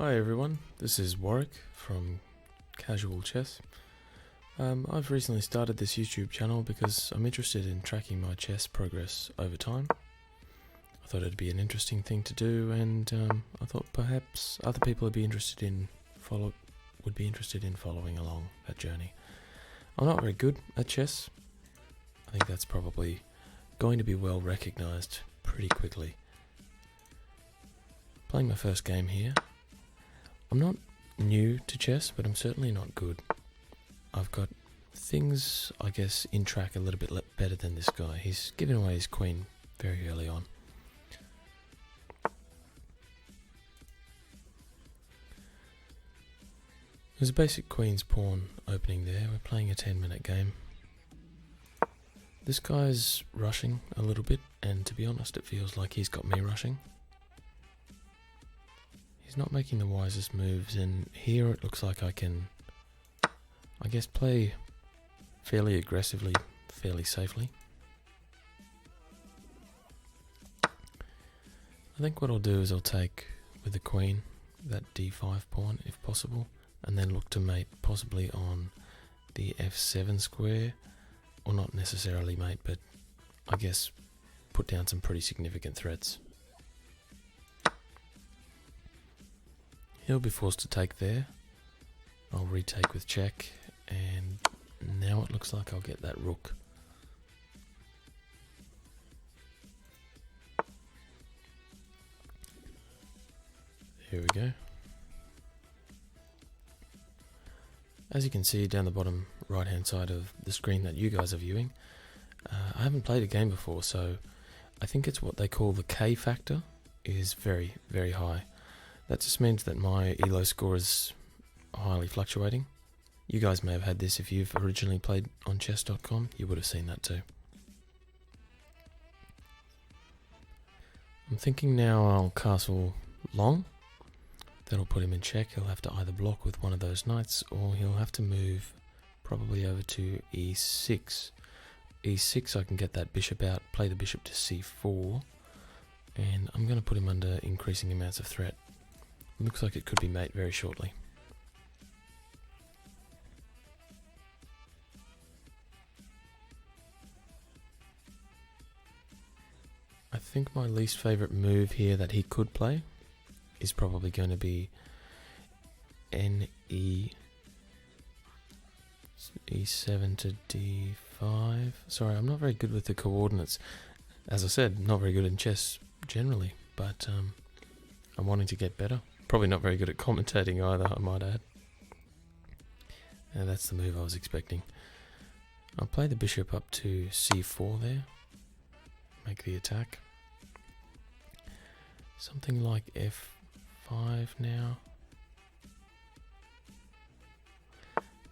Hi everyone, this is Warwick from Casual Chess. I've recently started this YouTube channel because I'm interested in tracking my chess progress over time. I thought it'd be an interesting thing to do, and I thought perhaps other people would be interested in following along that journey. I'm not very good at chess. I think that's probably going to be well recognized pretty quickly. Playing my first game here. I'm not new to chess, but I'm certainly not good. I've got things, I guess, in track a little bit better than this guy. He's giving away his queen very early on. There's a basic queen's pawn opening there. We're playing a 10-minute game. This guy's rushing a little bit, and to be honest, it feels like he's got me rushing. He's not making the wisest moves, and here it looks like I can, I guess, play fairly aggressively, fairly safely. I think what I'll do is I'll take with the queen that d5 pawn if possible, and then look to mate possibly on the f7 square, or not necessarily mate, but I guess put down some pretty significant threats. He'll be forced to take there. I'll retake with check, and now it looks like I'll get that rook. Here we go. As you can see down the bottom right hand side of the screen that you guys are viewing, I haven't played a game before, so I think it's what they call the K factor is very, very high. That just means that my ELO score is highly fluctuating. You guys may have had this if you've originally played on chess.com, you would have seen that too. I'm thinking now I'll castle long. That'll put him in check. He'll have to either block with one of those knights, or he'll have to move probably over to e6. e6 I can get that bishop out, play the bishop to c4, and I'm going to put him under increasing amounts of threat. Looks like it could be mate very shortly. I think my least favourite move here that he could play is probably going to be e7 to d5. Sorry, I'm not very good with the coordinates. As I said, not very good in chess generally, but I'm wanting to get better. Probably not very good at commentating either, I might add. That's the move I was expecting. I'll play the bishop up to c4 there. Make the attack. Something like f5 now.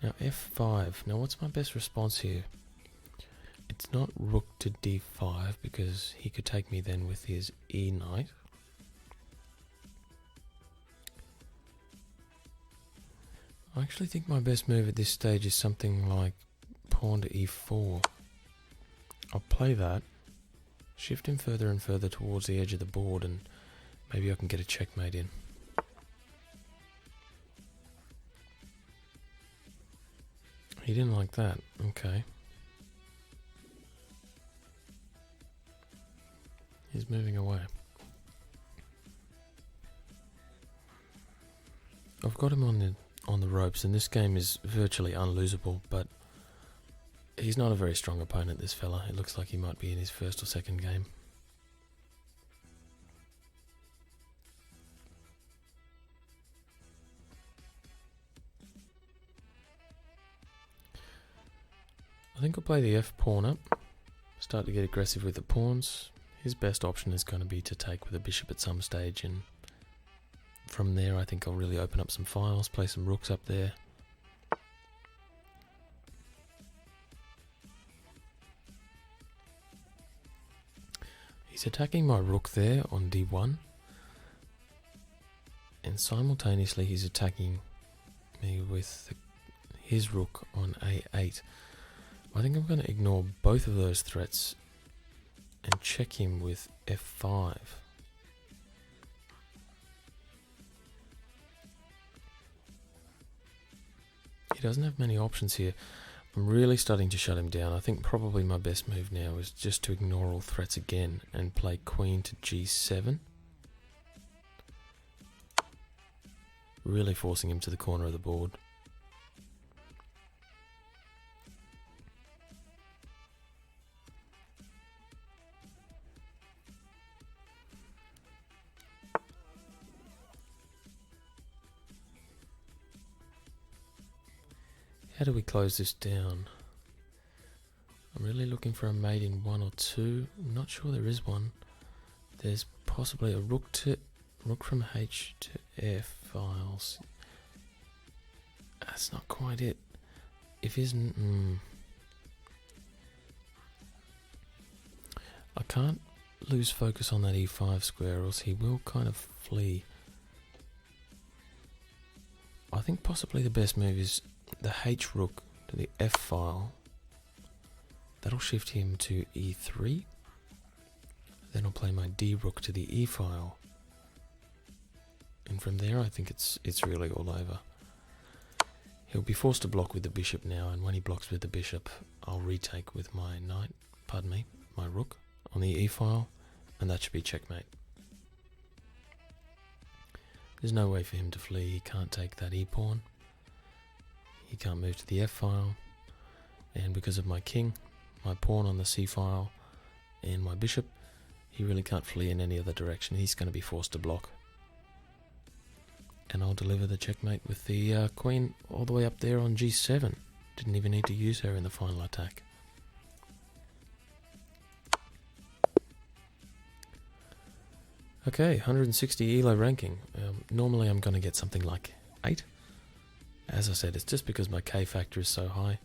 Now f5. Now what's my best response here? It's not rook to d5 because he could take me then with his e knight. I actually think my best move at this stage is something like pawn to e4. I'll play that, shift him further and further towards the edge of the board, and maybe I can get a checkmate in. He didn't like that. Okay. He's moving away. I've got him on the ropes, and this game is virtually unlosable, but he's not a very strong opponent, this fella. It looks like he might be in his first or second game. I think I'll play the f pawn up, start to get aggressive with the pawns. His best option is going to be to take with a bishop at some stage, and from there I think I'll really open up some files, play some rooks up there. He's attacking my rook there on d1, and simultaneously he's attacking me with his rook on a8. I think I'm going to ignore both of those threats and check him with f5. He doesn't have many options here. I'm really starting to shut him down. I think probably my best move now is just to ignore all threats again and play queen to g7. Really forcing him to the corner of the board. How do we close this down? I'm really looking for a mate in 1 or 2. I'm not sure there is one. There's possibly a rook from H to F files. That's not quite it. If isn't, I can't lose focus on that E5 square, or else he will kind of flee. I think possibly the best move is the H rook to the F file. That'll shift him to E3. Then I'll play my D rook to the E file. And from there I think it's really all over. He'll be forced to block with the bishop now, and when he blocks with the bishop, I'll retake with my knight, my rook on the E file, and that should be checkmate. There's no way for him to flee. He can't take that E pawn. He can't move to the F file, and because of my king, my pawn on the C file, and my bishop, he really can't flee in any other direction. He's going to be forced to block. And I'll deliver the checkmate with the queen all the way up there on G7. Didn't even need to use her in the final attack. Okay, 160 ELO ranking. Normally I'm going to get something like 8. As I said, it's just because my K factor is so high.